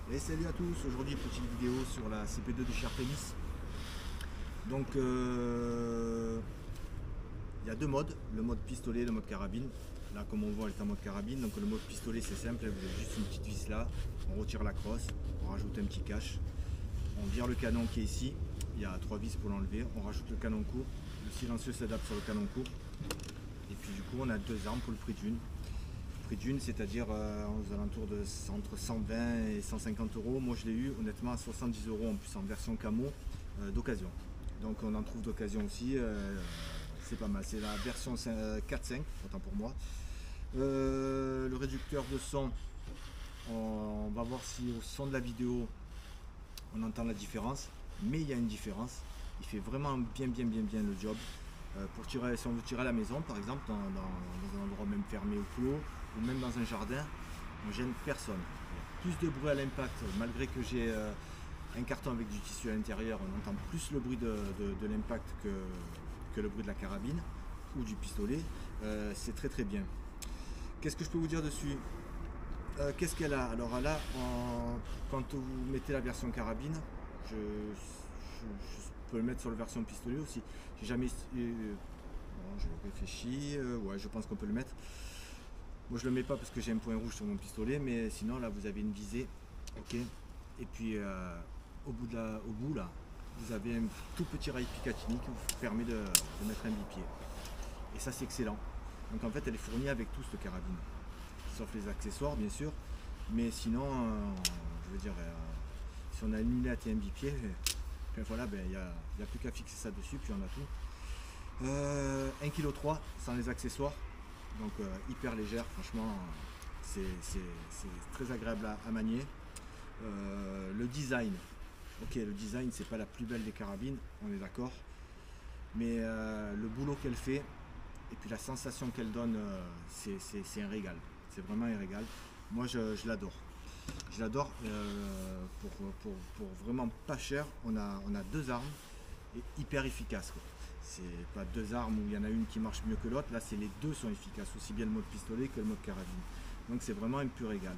Et salut à tous, aujourd'hui petite vidéo sur la CP2 de chez Artemis. Donc il y a deux modes, le mode pistolet et le mode carabine. Là comme on voit elle est en mode carabine, donc le mode pistolet c'est simple, vous avez juste une petite vis là, on retire la crosse, on rajoute un petit cache, on vire le canon qui est ici, il y a trois vis pour l'enlever, on rajoute le canon court, le silencieux s'adapte sur le canon court, et puis du coup on a deux armes pour le prix d'une. C'est-à-dire aux alentours de entre 120 et 150 euros. Moi je l'ai eu honnêtement à 70 euros en plus en version camo d'occasion. Donc on en trouve d'occasion aussi, c'est pas mal. C'est la version 4.5, autant pour moi. Le réducteur de son, on va voir si au son de la vidéo on entend la différence, mais il y a une différence. Il fait vraiment bien le job. Pour tirer, si on veut tirer à la maison par exemple, dans un endroit même fermé ou clos, ou même dans un jardin, on gêne personne. Plus de bruit à l'impact, malgré que j'ai un carton avec du tissu à l'intérieur, on entend plus le bruit de l'impact que le bruit de la carabine ou du pistolet. C'est très bien. Qu'est-ce que je peux vous dire dessus? Qu'est-ce qu'elle a? Alors elle a, quand vous mettez la version carabine, je peux le mettre sur la version pistolet aussi. J'ai jamais... bon, je réfléchis, ouais je pense qu'on peut le mettre. Moi je le mets pas parce que j'ai un point rouge sur mon pistolet, mais sinon là vous avez une visée, ok. Et puis au bout là, vous avez un tout petit rail Picatinny qui vous permet de mettre un bipied. Et ça c'est excellent. Donc en fait elle est fournie avec tout cette carabine, sauf les accessoires bien sûr. Mais sinon, je veux dire, si on a une lunette et un bipied, ben voilà, il n'y a plus qu'à fixer ça dessus, puis on a tout. 1,3 kg sans les accessoires, donc hyper légère, franchement, c'est très agréable à manier. Le design, ok, le design c'est pas la plus belle des carabines, on est d'accord, mais le boulot qu'elle fait, et puis la sensation qu'elle donne, c'est un régal, c'est vraiment un régal. Moi je l'adore. Je l'adore pour vraiment pas cher. On a deux armes et hyper efficaces. C'est pas deux armes où il y en a une qui marche mieux que l'autre. Là, c'est les deux sont efficaces, aussi bien le mode pistolet que le mode carabine. Donc c'est vraiment un pur régal.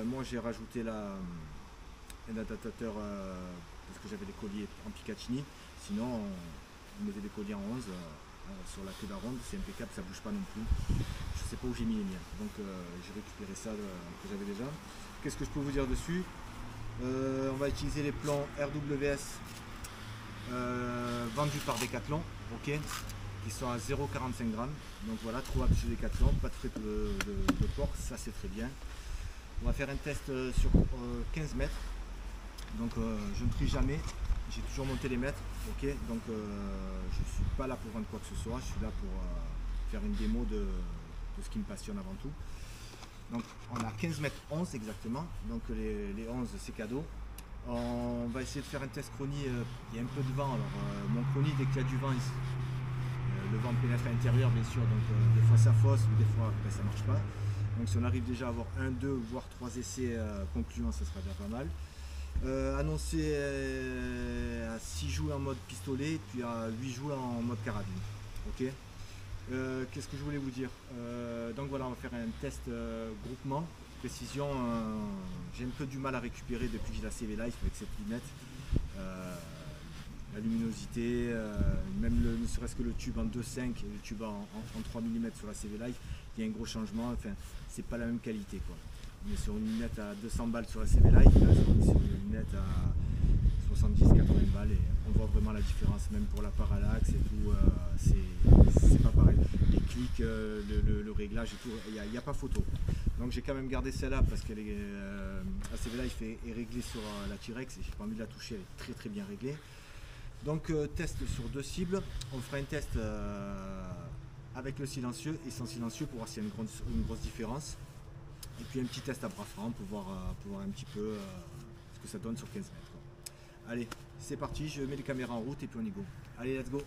Moi, j'ai rajouté un adaptateur parce que j'avais des colliers en Picatinny. Sinon, on mettait des colliers en 11 sur la queue de la ronde. C'est impeccable, ça bouge pas non plus. Je sais pas où j'ai mis les miens. Donc j'ai récupéré ça que j'avais déjà. Qu'est-ce que je peux vous dire dessus? On va utiliser les plans RWS vendus par Decathlon, ok, qui sont à 0,45 grammes. Donc voilà, trouvable chez Decathlon, pas de frais de port, ça c'est très bien. On va faire un test sur 15 mètres. Donc je ne trie jamais, j'ai toujours monté les mètres, ok. Donc je ne suis pas là pour vendre quoi que ce soit, je suis là pour faire une démo de ce qui me passionne avant tout. Donc on a 15 mètres 11 exactement, donc les 11 c'est cadeau. On va essayer de faire un test chronie, il y a un peu de vent, alors mon chronie dès qu'il y a du vent, le vent pénètre à l'intérieur bien sûr, donc des fois ça fausse ou des fois ben, ça marche pas. Donc si on arrive déjà à avoir 1, 2 voire 3 essais concluants, ça sera déjà pas mal. Annoncé à 6 jouets en mode pistolet, puis à 8 jouets en mode carabine, ok. Qu'est-ce que je voulais vous dire? Donc voilà, on va faire un test groupement, précision. J'ai un peu du mal à récupérer depuis que j'ai la CV Life avec cette lunette. La luminosité, même ne serait-ce que le tube en 2.5 et le tube en 3 mm sur la CV Life, il y a un gros changement. Enfin, c'est pas la même qualité quoi. On est sur une lunette à 200 balles sur la CV Life, là on est sur une lunette à 70-80 balles et on voit vraiment la différence, même pour la parallaxe et tout, c'est pas pareil. Les clics, le réglage et tout, il n'y a pas photo. Donc j'ai quand même gardé celle-là parce que la CV Life est réglée sur la T-Rex et j'ai pas envie de la toucher, elle est très bien réglée. Donc test sur deux cibles, on fera un test avec le silencieux et sans silencieux pour voir s'il y a une grosse différence. Et puis un petit test à bras franc pour voir un petit peu ce que ça donne sur 15 mètres. Quoi. Allez, c'est parti, je mets les caméras en route et puis on y go. Allez, let's go!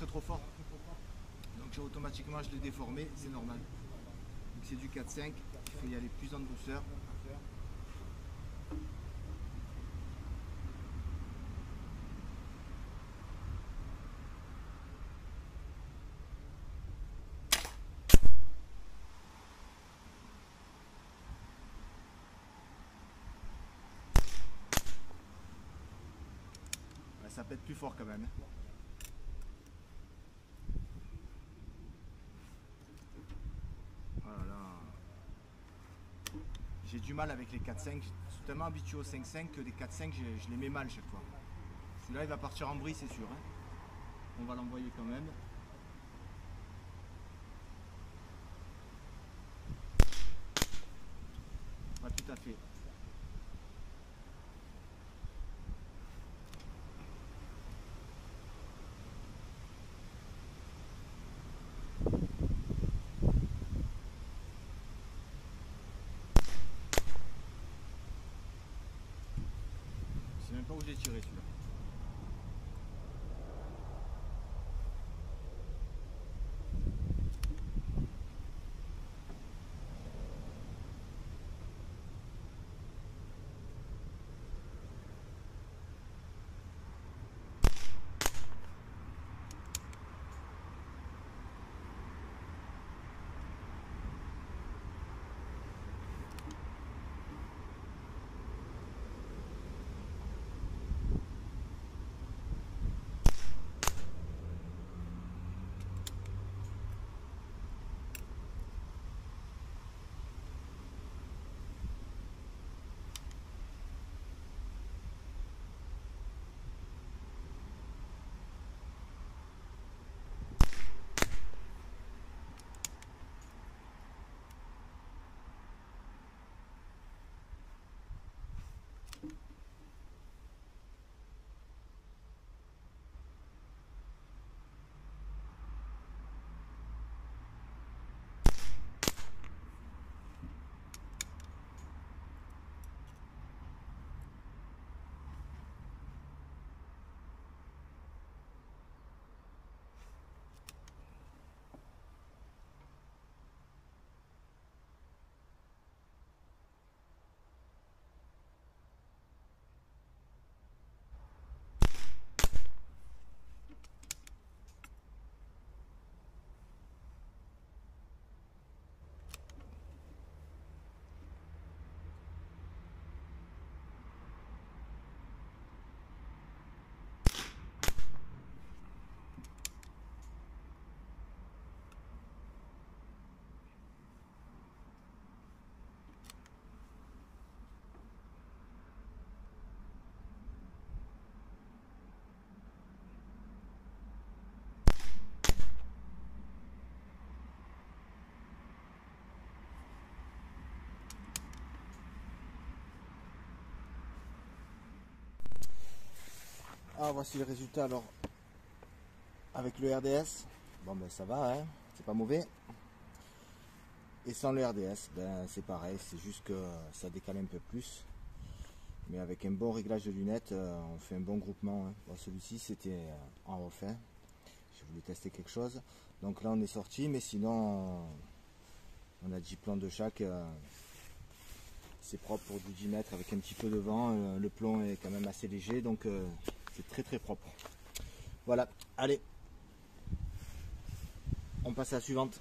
trop fort. Donc automatiquement je l'ai déformé, c'est normal. Donc c'est du 4-5, il faut y aller plus en douceur. Ça pète plus fort quand même. Voilà. J'ai du mal avec les 4-5. Je suis tellement habitué au 5-5 que les 4-5, je les mets mal chaque fois. Celui-là, il va partir en vrille, c'est sûr. Hein. On va l'envoyer quand même. Pas tout à fait. Je sais même pas où j'ai tiré celui-là. Ah, voici le résultat alors avec le RDS. Bon ben ça va, hein, c'est pas mauvais. Et sans le RDS, ben c'est pareil, c'est juste que ça décale un peu plus. Mais avec un bon réglage de lunettes, on fait un bon groupement. Hein. Bon, celui-ci c'était en refait. Je voulais tester quelque chose. Donc là on est sorti, mais sinon on a 10 plans de chaque. C'est propre pour du 10 mètres avec un petit peu de vent. Le plomb est quand même assez léger, donc c'est très très propre. Voilà, allez, on passe à la suivante.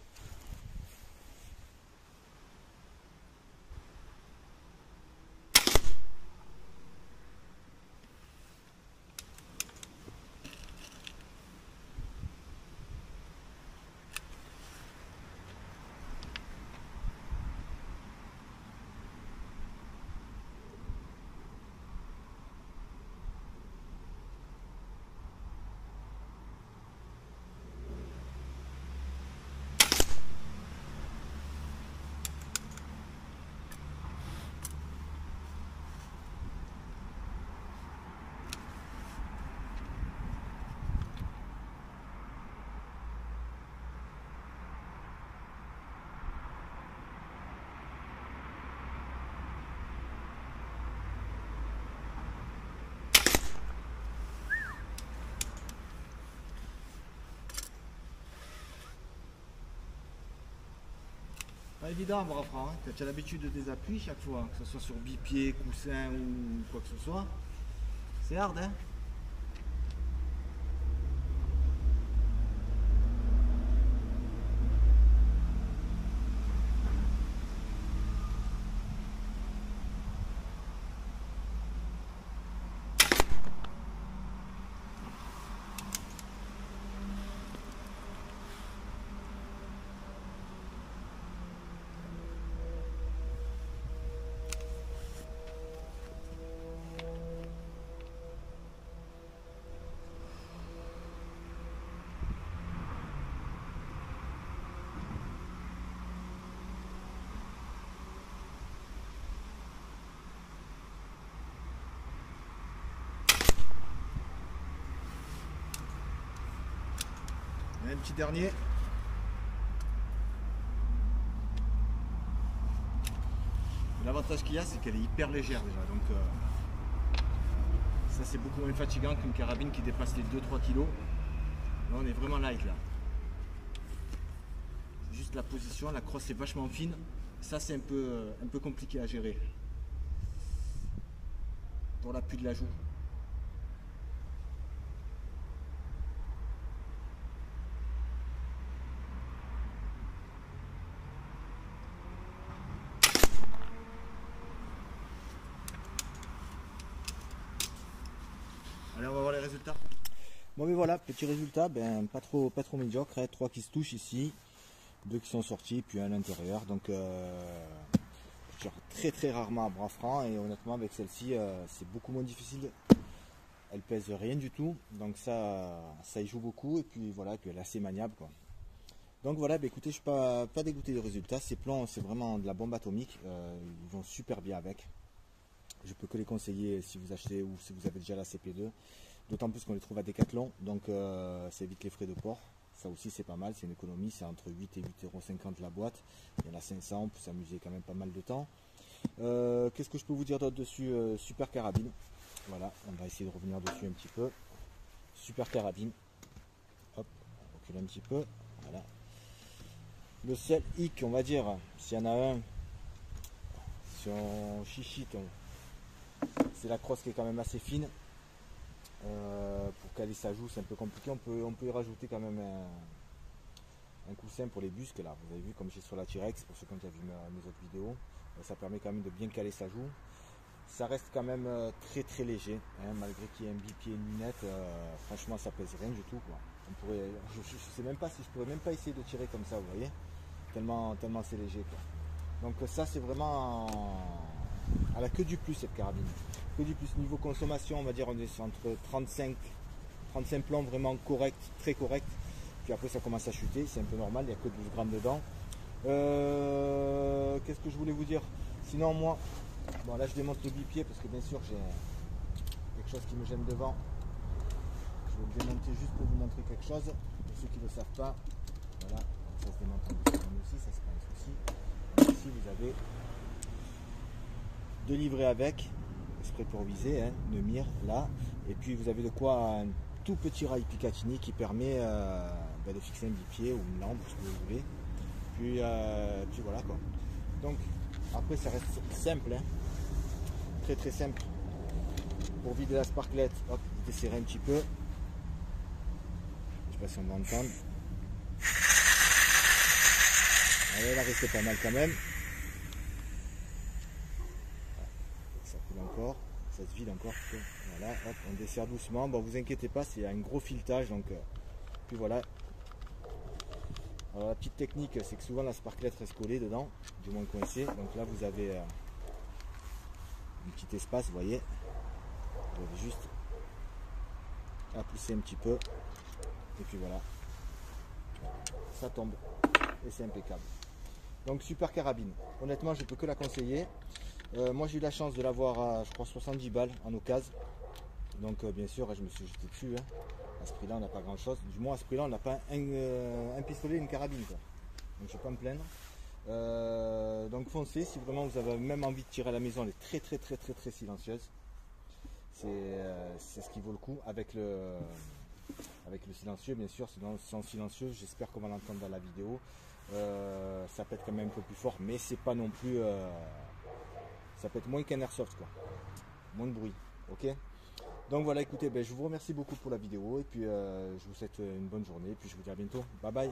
pas évident, bras franc. Hein. Tu as l'habitude des appuis chaque fois, que ce soit sur bipied, coussin ou quoi que ce soit. C'est hard, hein. Un petit dernier. L'avantage qu'il y a, c'est qu'elle est hyper légère déjà. Donc ça, c'est beaucoup moins fatigant qu'une carabine qui dépasse les 2-3 kg. Là, on est vraiment light là. C'est juste la position, la crosse est vachement fine. Ça, c'est un peu compliqué à gérer. Pour l'appui de la joue. Allez, on va voir les résultats. Bon, mais voilà, petit résultat, ben, pas trop médiocre, hein. 3 qui se touchent ici, 2 qui sont sortis, puis un à l'intérieur. Donc je tire très rarement à bras franc, et honnêtement avec celle-ci c'est beaucoup moins difficile. Elle pèse rien du tout, donc ça y joue beaucoup, et puis voilà, et puis elle est assez maniable, quoi. Donc voilà, ben, écoutez, je suis pas dégoûté du résultat. Ces plans, c'est vraiment de la bombe atomique, ils vont super bien avec. Je peux que les conseiller si vous achetez ou si vous avez déjà la CP2. D'autant plus qu'on les trouve à Decathlon, donc ça évite les frais de port. Ça aussi c'est pas mal, c'est une économie, c'est entre 8 et 8,50 € la boîte. Il y en a 500, on peut s'amuser quand même pas mal de temps. Qu'est-ce que je peux vous dire d'autre dessus? Super carabine. Voilà, on va essayer de revenir dessus un petit peu. Super carabine. Hop, on recule un petit peu. Voilà. Le seul hic, on va dire, s'il y en a un, si on chichite, c'est la crosse qui est quand même assez fine. Pour caler sa joue, c'est un peu compliqué. On peut y rajouter quand même un coussin pour les busques. Là, vous avez vu comme j'ai sur la T-Rex, pour ceux qui ont déjà vu mes autres vidéos. Ça permet quand même de bien caler sa joue. Ça reste quand même très léger, hein, malgré qu'il y ait un bipied et une lunette. Franchement, ça pèse rien du tout, quoi. Je sais même pas si je pourrais même pas essayer de tirer comme ça, vous voyez, tellement c'est léger, quoi. Donc ça, c'est vraiment à la queue du plus, cette carabine. Que du plus. Niveau consommation, on va dire on est entre 35 plombs vraiment correct, très correct. Puis après ça commence à chuter, c'est un peu normal, il n'y a que 12 grammes dedans. Qu'est-ce que je voulais vous dire? Sinon moi, bon là je démonte le bipied parce que bien sûr j'ai quelque chose qui me gêne devant. Je vais le démonter juste pour vous montrer quelque chose. Pour ceux qui ne le savent pas, voilà, ça se démonte en dessous aussi, ça c'est pas un souci. Ici vous avez 2 livrets avec, exprès pour viser, hein, une mire là, et puis vous avez de quoi un tout petit rail Picatinny qui permet de fixer un bipied ou une lampe, ce que vous voulez. Puis voilà quoi. Donc après ça reste simple, hein, très simple. Pour vider la sparklette, hop, vous desserrez un petit peu. Je sais pas si on va entendre. Allez, là reste pas mal quand même. Ça coule encore, ça se vide encore. Voilà, hop, on dessert doucement. Bon, vous inquiétez pas, c'est un gros filetage, donc puis voilà. Alors, la petite technique, c'est que souvent la sparklette reste collée dedans, du moins coincée. Donc là, vous avez un petit espace, vous voyez. Vous avez juste à pousser un petit peu, et puis voilà, ça tombe et c'est impeccable. Donc super carabine. Honnêtement, je peux que la conseiller. Moi, j'ai eu la chance de l'avoir à, je crois, 70 balles en occasion. Donc bien sûr, je me suis jeté dessus. Hein. À ce prix-là, on n'a pas grand-chose. Du moins, à ce prix-là, on n'a pas un pistolet et une carabine, quoi. Donc je ne vais pas me plaindre. Donc foncez, si vraiment vous avez même envie de tirer à la maison, elle est très silencieuse. C'est ce qui vaut le coup avec le silencieux, bien sûr. Sans silencieux, j'espère qu'on va l'entendre dans la vidéo. ça pète quand même un peu plus fort, mais c'est pas non plus, ça pète moins qu'un airsoft quoi, moins de bruit, ok. Donc voilà, écoutez, je vous remercie beaucoup pour la vidéo et puis je vous souhaite une bonne journée et puis je vous dis à bientôt, bye bye.